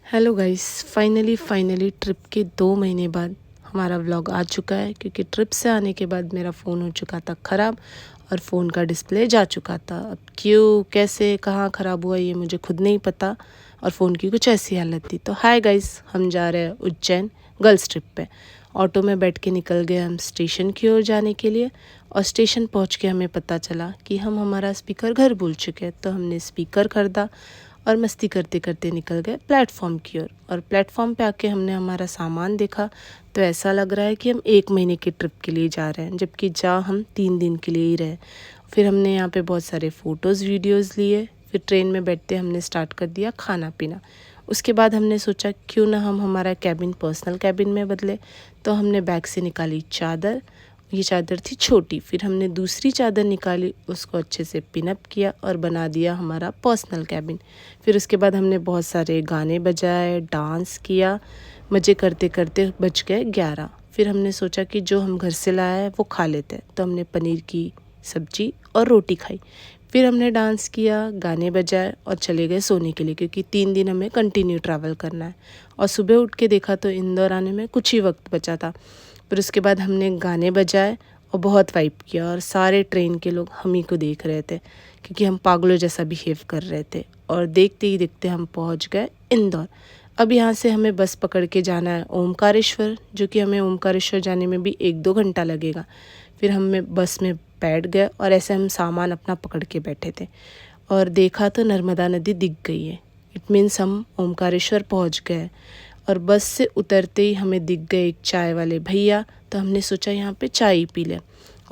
Hello guys, finally trip के 2 महीने बाद हमारा व्लॉग आ चुका है। क्योंकि ट्रिप से आने के बाद मेरा फ़ोन हो चुका था ख़राब और फ़ोन का डिस्प्ले जा चुका था। अब क्यों, कैसे, कहाँ ख़राब हुआ ये मुझे खुद नहीं पता और फ़ोन की कुछ ऐसी हालत थी। तो हाय गाइस, हम जा रहे हैं उज्जैन गर्ल्स ट्रिप पे। ऑटो में बैठ के निकल गए हम स्टेशन की ओर जाने के लिए और स्टेशन पहुंच के हमें पता चला कि हम हमारा स्पीकर घर भूल चुके हैं। तो हमने स्पीकर ख़रीदा और मस्ती करते करते निकल गए प्लेटफॉर्म की ओर। और प्लेटफॉर्म पे आके हमने हमारा सामान देखा तो ऐसा लग रहा है कि हम 1 महीने की ट्रिप के लिए जा रहे हैं, जबकि जा हम 3 दिन के लिए ही रहे। फिर हमने यहाँ पे बहुत सारे फ़ोटोज़ वीडियोज़ लिए। फिर ट्रेन में बैठते हमने स्टार्ट कर दिया खाना पीना। उसके बाद हमने सोचा क्यों ना हम हमारा कैबिन पर्सनल कैबिन में बदले। तो हमने बैग से निकाली चादर। ये चादर थी छोटी। फिर हमने दूसरी चादर निकाली, उसको अच्छे से पिनअप किया और बना दिया हमारा पर्सनल कैबिन। फिर उसके बाद हमने बहुत सारे गाने बजाए, डांस किया, मज़े करते करते बज गए 11। फिर हमने सोचा कि जो हम घर से लाया है वो खा लेते हैं। तो हमने पनीर की सब्जी और रोटी खाई। फिर हमने डांस किया, गाने बजाए और चले गए सोने के लिए, क्योंकि 3 दिन हमें कंटिन्यू ट्रैवल करना है। और सुबह उठ के देखा तो इंदौर आने में कुछ ही वक्त बचा था। फिर उसके बाद हमने गाने बजाए और बहुत वाइब किया और सारे ट्रेन के लोग हम ही को देख रहे थे, क्योंकि हम पागलों जैसा बिहेव कर रहे थे। और देखते ही देखते हम पहुंच गए इंदौर। अब यहाँ से हमें बस पकड़ के जाना है ओमकारेश्वर, जो कि हमें ओमकारेश्वर जाने में भी 1-2 घंटा लगेगा। फिर हमें बस में बैठ गए और ऐसे हम सामान अपना पकड़ के बैठे थे और देखा तो नर्मदा नदी दिख गई है। इट मीन्स हम ओमकारेश्वर पहुँच गए। और बस से उतरते ही हमें दिख गए एक चाय वाले भैया। तो हमने सोचा यहाँ पे चाय ही पी लें।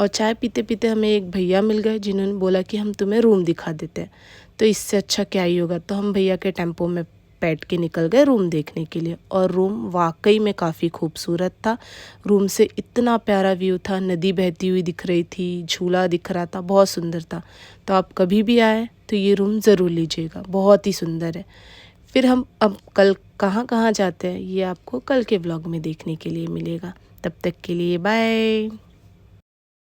और चाय पीते पीते हमें एक भैया मिल गए जिन्होंने बोला कि हम तुम्हें रूम दिखा देते हैं। तो इससे अच्छा क्या ही होगा। तो हम भैया के टेम्पो में बैठ के निकल गए रूम देखने के लिए। और रूम वाकई में काफ़ी खूबसूरत था। रूम से इतना प्यारा व्यू था, नदी बहती हुई दिख रही थी, झूला दिख रहा था, बहुत सुंदर था। तो आप कभी भी आए तो ये रूम ज़रूर लीजिएगा, बहुत ही सुंदर है। फिर हम अब कल कहाँ कहाँ जाते हैं ये आपको कल के व्लॉग में देखने के लिए मिलेगा। तब तक के लिए बाय।